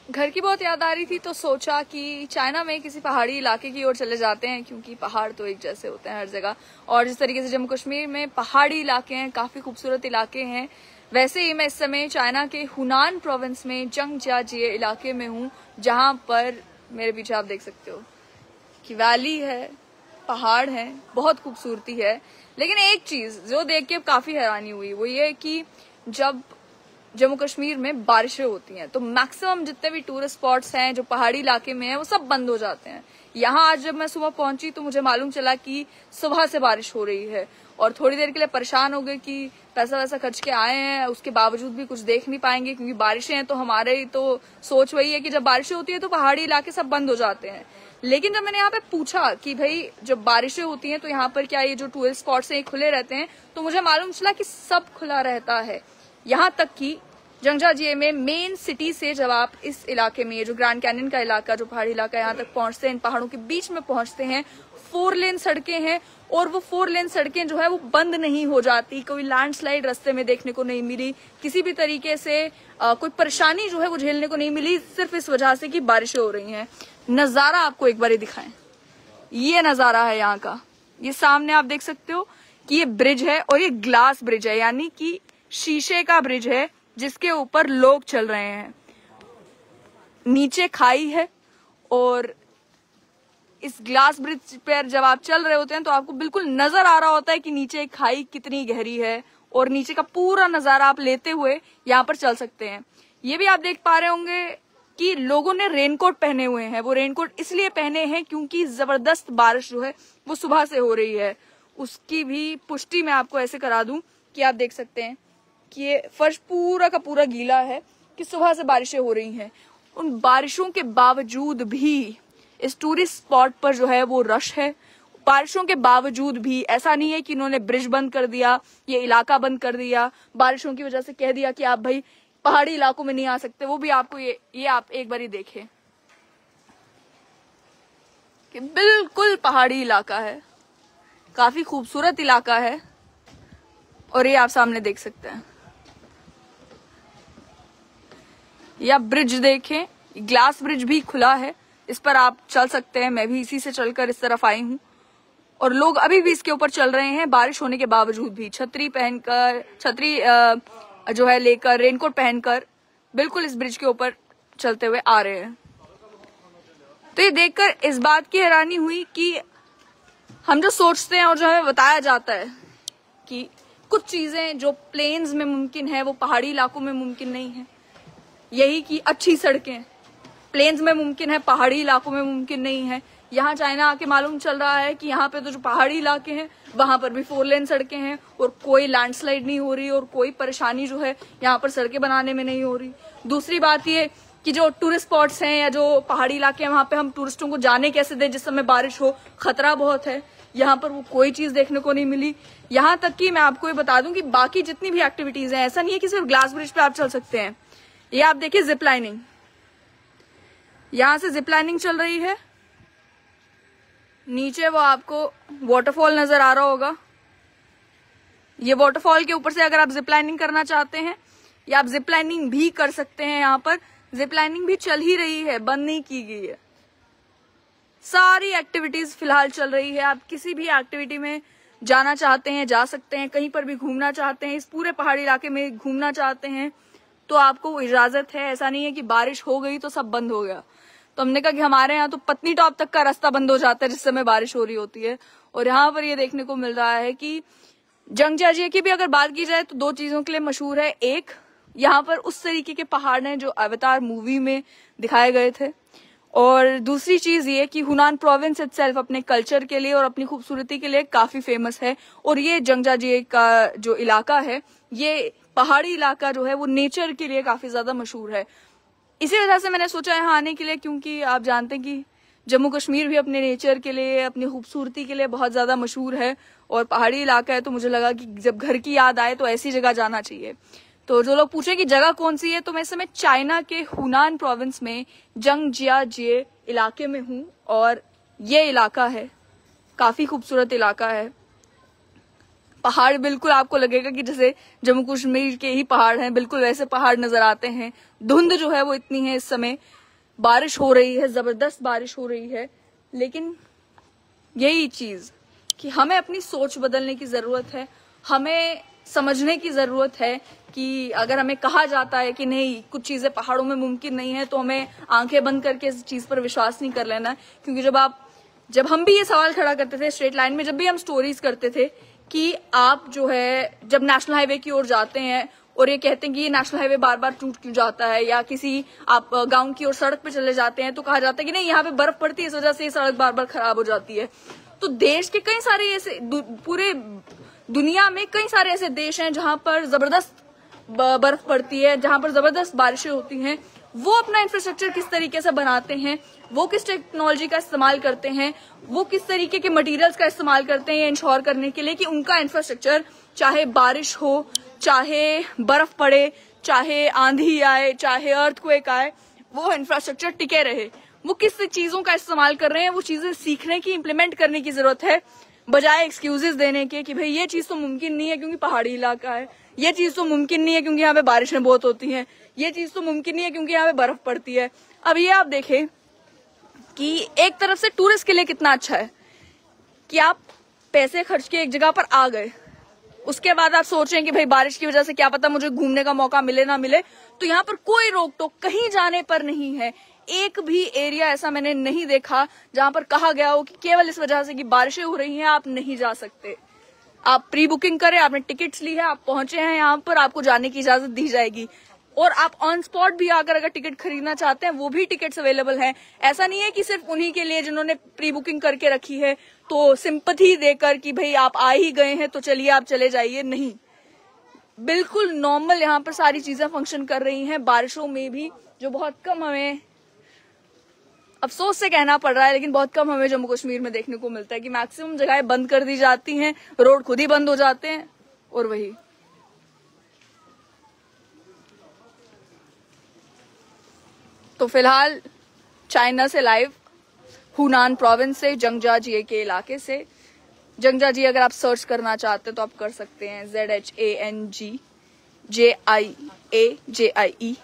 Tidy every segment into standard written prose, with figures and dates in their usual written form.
घर की बहुत याद आ रही थी तो सोचा कि चाइना में किसी पहाड़ी इलाके की ओर चले जाते हैं, क्योंकि पहाड़ तो एक जैसे होते हैं हर जगह। और जिस तरीके से जम्मू कश्मीर में पहाड़ी इलाके हैं, काफी खूबसूरत इलाके हैं, वैसे ही मैं इस समय चाइना के हुनान प्रोविंस में जंगजियाजिए इलाके में हूँ, जहां पर मेरे पीछे आप देख सकते हो कि वैली है, पहाड़ है, बहुत खूबसूरती है। लेकिन एक चीज जो देख के काफी हैरानी हुई वो ये कि जब जम्मू कश्मीर में बारिशें होती हैं तो मैक्सिमम जितने भी टूरिस्ट स्पॉट्स हैं जो पहाड़ी इलाके में हैं वो सब बंद हो जाते हैं। यहाँ आज जब मैं सुबह पहुंची तो मुझे मालूम चला कि सुबह से बारिश हो रही है, और थोड़ी देर के लिए परेशान हो गए कि पैसा वैसा खर्च के आए हैं, उसके बावजूद भी कुछ देख नहीं पाएंगे क्योंकि बारिशें हैं। तो हमारे तो सोच वही है कि जब बारिशें होती है तो पहाड़ी इलाके सब बंद हो जाते हैं। लेकिन जब मैंने यहाँ पे पूछा कि भाई जब बारिशें होती हैं तो यहाँ पर क्या ये जो टूरिस्ट स्पॉट्स हैं ये खुले रहते हैं, तो मुझे मालूम चला कि सब खुला रहता है। यहाँ तक कि जंगजियाजिए में मेन सिटी से जब आप इस इलाके में, ये जो ग्रैंड कैनियन का इलाका, जो पहाड़ी इलाका, यहाँ तक पहुंचते हैं, इन पहाड़ों के बीच में पहुंचते हैं, 4 लेन सड़कें हैं, और वो 4 लेन सड़कें जो है वो बंद नहीं हो जाती। कोई लैंडस्लाइड रास्ते में देखने को नहीं मिली, किसी भी तरीके से कोई परेशानी जो है वो झेलने को नहीं मिली, सिर्फ इस वजह से कि बारिशें हो रही हैं। नजारा आपको एक बार दिखाएं, ये नजारा है यहाँ का। ये सामने आप देख सकते हो कि ये ब्रिज है, और ये ग्लास ब्रिज है, यानी कि शीशे का ब्रिज है जिसके ऊपर लोग चल रहे हैं। नीचे खाई है, और इस ग्लास ब्रिज पर जब आप चल रहे होते हैं तो आपको बिल्कुल नजर आ रहा होता है कि नीचे खाई कितनी गहरी है, और नीचे का पूरा नजारा आप लेते हुए यहाँ पर चल सकते हैं। ये भी आप देख पा रहे होंगे कि लोगों ने रेनकोट पहने हुए हैं। वो रेनकोट इसलिए पहने हैं क्योंकि जबरदस्त बारिश जो है वो सुबह से हो रही है। उसकी भी पुष्टि मैं आपको ऐसे करा दूं कि आप देख सकते हैं कि ये फर्श पूरा का पूरा गीला है कि सुबह से बारिशें हो रही हैं। उन बारिशों के बावजूद भी इस टूरिस्ट स्पॉट पर जो है वो रश है। बारिशों के बावजूद भी ऐसा नहीं है कि इन्होंने ब्रिज बंद कर दिया, ये इलाका बंद कर दिया, बारिशों की वजह से कह दिया कि आप भाई पहाड़ी इलाकों में नहीं आ सकते। वो भी आपको ये आप एक बार ही देखें कि बिल्कुल पहाड़ी इलाका है, काफी खूबसूरत इलाका है। और ये आप सामने देख सकते हैं, ये आप ब्रिज देखें, ग्लास ब्रिज भी खुला है, इस पर आप चल सकते हैं। मैं भी इसी से चलकर इस तरफ आई हूँ, और लोग अभी भी इसके ऊपर चल रहे हैं बारिश होने के बावजूद भी, छतरी पहनकर, छतरी जो है लेकर, रेनकोट पहनकर बिल्कुल इस ब्रिज के ऊपर चलते हुए आ रहे हैं। तो ये देखकर इस बात की हैरानी हुई कि हम जो सोचते हैं और जो हमें बताया जाता है कि कुछ चीजें जो प्लेन्स में मुमकिन है वो पहाड़ी इलाकों में मुमकिन नहीं है। यही कि अच्छी सड़कें प्लेन्स में मुमकिन है, पहाड़ी इलाकों में मुमकिन नहीं है। यहाँ चाइना आके मालूम चल रहा है कि यहाँ पे तो जो पहाड़ी इलाके हैं वहां पर भी 4 लेन सड़कें हैं, और कोई लैंडस्लाइड नहीं हो रही, और कोई परेशानी जो है यहाँ पर सड़कें बनाने में नहीं हो रही। दूसरी बात ये कि जो टूरिस्ट स्पॉट्स हैं या जो पहाड़ी इलाके हैं वहां पे हम टूरिस्टों को जाने कैसे दें जिस समय बारिश हो, खतरा बहुत है। यहाँ पर वो कोई चीज देखने को नहीं मिली। यहाँ तक कि मैं आपको ये बता दूं कि बाकी जितनी भी एक्टिविटीज हैं, ऐसा नहीं है कि सिर्फ ग्लास ब्रिज पे आप चल सकते हैं। ये आप देखिए जिप लाइनिंग, यहां से जिप लाइनिंग चल रही है। नीचे वो आपको वाटरफॉल नजर आ रहा होगा। ये वाटरफॉल के ऊपर से अगर आप जिप लाइनिंग करना चाहते हैं या आप जिप लाइनिंग भी कर सकते हैं। यहाँ पर जिप लाइनिंग भी चल ही रही है, बंद नहीं की गई है। सारी एक्टिविटीज फिलहाल चल रही है। आप किसी भी एक्टिविटी में जाना चाहते हैं जा सकते हैं, कहीं पर भी घूमना चाहते हैं, इस पूरे पहाड़ी इलाके में घूमना चाहते हैं तो आपको इजाजत है। ऐसा नहीं है कि बारिश हो गई तो सब बंद हो गया। तो हमने कहा कि हमारे यहाँ तो पत्नी टॉप तक का रास्ता बंद हो जाता है जिस समय बारिश हो रही होती है। और यहाँ पर ये देखने को मिल रहा है कि जंगजियाजिए की भी अगर बात की जाए तो 2 चीजों के लिए मशहूर है। एक, यहाँ पर उस तरीके के पहाड़ हैं जो अवतार मूवी में दिखाए गए थे, और दूसरी चीज ये कि हुनान प्रोविंस इटसेल्फ अपने कल्चर के लिए और अपनी खूबसूरती के लिए काफी फेमस है। और ये जंगजियाजिए का जो इलाका है, ये पहाड़ी इलाका जो है वो नेचर के लिए काफी ज्यादा मशहूर है। इसी वजह से मैंने सोचा यहाँ आने के लिए, क्योंकि आप जानते हैं कि जम्मू कश्मीर भी अपने नेचर के लिए, अपनी खूबसूरती के लिए बहुत ज्यादा मशहूर है, और पहाड़ी इलाका है तो मुझे लगा कि जब घर की याद आए तो ऐसी जगह जाना चाहिए। तो जो लोग पूछे कि जगह कौन सी है, तो मैं इस समय चाइना के हुनान प्रोविंस में जंगजियाजिए इलाके में हूँ, और ये इलाका है काफी खूबसूरत इलाका है। पहाड़ बिल्कुल आपको लगेगा कि जैसे जम्मू कश्मीर के ही पहाड़ हैं, बिल्कुल वैसे पहाड़ नजर आते हैं। धुंध जो है वो इतनी है, इस समय बारिश हो रही है, जबरदस्त बारिश हो रही है। लेकिन यही चीज कि हमें अपनी सोच बदलने की जरूरत है, हमें समझने की जरूरत है कि अगर हमें कहा जाता है कि नहीं कुछ चीजें पहाड़ों में मुमकिन नहीं है, तो हमें आंखें बंद करके इस चीज पर विश्वास नहीं कर लेना। क्योंकि जब हम भी ये सवाल खड़ा करते थे स्ट्रेट लाइन में, जब भी हम स्टोरीज करते थे कि आप जो है जब नेशनल हाईवे की ओर जाते हैं और ये कहते हैं कि ये नेशनल हाईवे बार बार टूट क्यों जाता है, या किसी आप गांव की ओर सड़क पे चले जाते हैं तो कहा जाता है कि नहीं यहाँ पे बर्फ पड़ती है, इस वजह से ये सड़क बार बार खराब हो जाती है। तो देश के कई सारे ऐसे, पूरे दुनिया में कई सारे ऐसे देश हैं जहां पर जबरदस्त बर्फ पड़ती है, जहां पर जबरदस्त बारिशें होती हैं। वो अपना इंफ्रास्ट्रक्चर किस तरीके से बनाते हैं, वो किस टेक्नोलॉजी का इस्तेमाल करते हैं, वो किस तरीके के मटेरियल्स का इस्तेमाल करते हैं ये इंश्योर करने के लिए कि उनका इंफ्रास्ट्रक्चर, चाहे बारिश हो, चाहे बर्फ पड़े, चाहे आंधी आए, चाहे अर्थक्वेक आए, वो इंफ्रास्ट्रक्चर टिके रहे। वो किस चीजों का इस्तेमाल कर रहे हैं, वो चीजें सीखने की, इम्प्लीमेंट करने की जरूरत है, बजाय एक्सक्यूजेस देने के कि भाई ये चीज तो मुमकिन नहीं है क्योंकि पहाड़ी इलाका है, ये चीज तो मुमकिन नहीं है क्योंकि यहाँ पे बारिशें बहुत होती हैं, ये चीज तो मुमकिन नहीं है क्योंकि यहाँ पे बर्फ पड़ती है। अब ये आप देखें कि एक तरफ से टूरिस्ट के लिए कितना अच्छा है कि आप पैसे खर्च के एक जगह पर आ गए, उसके बाद आप सोच रहे हैं कि भाई बारिश की वजह से क्या पता मुझे घूमने का मौका मिले ना मिले, तो यहाँ पर कोई रोक टोक कहीं जाने पर नहीं है। एक भी एरिया ऐसा मैंने नहीं देखा जहां पर कहा गया हो कि केवल इस वजह से कि बारिशें हो रही हैं आप नहीं जा सकते। आप प्री बुकिंग करें, आपने टिकट्स ली है, आप पहुंचे हैं यहाँ पर, आपको जाने की इजाजत दी जाएगी। और आप ऑन स्पॉट भी आकर अगर टिकट खरीदना चाहते हैं वो भी टिकट्स अवेलेबल हैं। ऐसा नहीं है कि सिर्फ उन्हीं के लिए जिन्होंने प्री बुकिंग करके रखी है तो सिंपैथी देकर कि भाई आप आ ही गए हैं तो चलिए आप चले जाइए, नहीं, बिल्कुल नॉर्मल यहाँ पर सारी चीजें फंक्शन कर रही हैं। बारिशों में भी, जो बहुत कम हमें अफसोस से कहना पड़ रहा है, लेकिन बहुत कम हमें जम्मू कश्मीर में देखने को मिलता है कि मैक्सिमम जगहें बंद कर दी जाती हैं, रोड खुद ही बंद हो जाते हैं। और वही तो फिलहाल चाइना से लाइव, हुनान प्रोविंस से, जंगजाजिए के इलाके से। जंगजाजिए अगर आप सर्च करना चाहते हैं तो आप कर सकते हैं, ZHANGJIAJIE।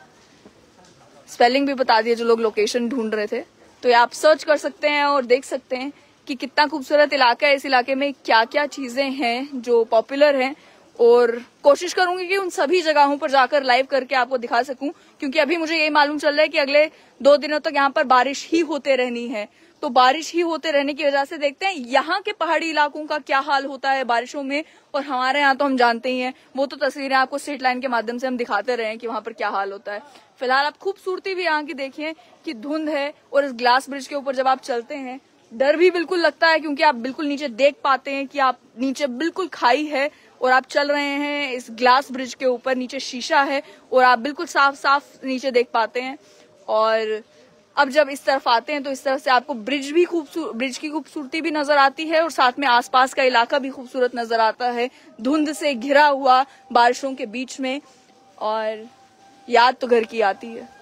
स्पेलिंग भी बता दिए जो लोग लोकेशन ढूंढ रहे थे, तो ये आप सर्च कर सकते हैं और देख सकते हैं कि कितना खूबसूरत इलाका है। इस इलाके में क्या क्या चीजें हैं जो पॉपुलर हैं, और कोशिश करूंगी कि उन सभी जगहों पर जाकर लाइव करके आपको दिखा सकूं, क्योंकि अभी मुझे यही मालूम चल रहा है कि अगले 2 दिनों तक यहाँ पर बारिश ही होते रहनी है। तो बारिश ही होते रहने की वजह से देखते हैं यहाँ के पहाड़ी इलाकों का क्या हाल होता है बारिशों में। और हमारे यहाँ तो हम जानते ही हैं, वो तो तस्वीरें आपको स्ट्रीट लाइन के माध्यम से हम दिखाते रहे हैं कि वहां पर क्या हाल होता है। फिलहाल आप खूबसूरती भी यहाँ की देखिए कि धुंध है, और इस ग्लास ब्रिज के ऊपर जब आप चलते हैं डर भी बिल्कुल लगता है, क्योंकि आप बिल्कुल नीचे देख पाते हैं कि आप नीचे बिल्कुल खाई है और आप चल रहे हैं इस ग्लास ब्रिज के ऊपर, नीचे शीशा है और आप बिल्कुल साफ साफ नीचे देख पाते हैं। और अब जब इस तरफ आते हैं तो इस तरफ से आपको ब्रिज की खूबसूरती भी नजर आती है, और साथ में आसपास का इलाका भी खूबसूरत नजर आता है, धुंध से घिरा हुआ बारिशों के बीच में, और याद तो घर की आती है।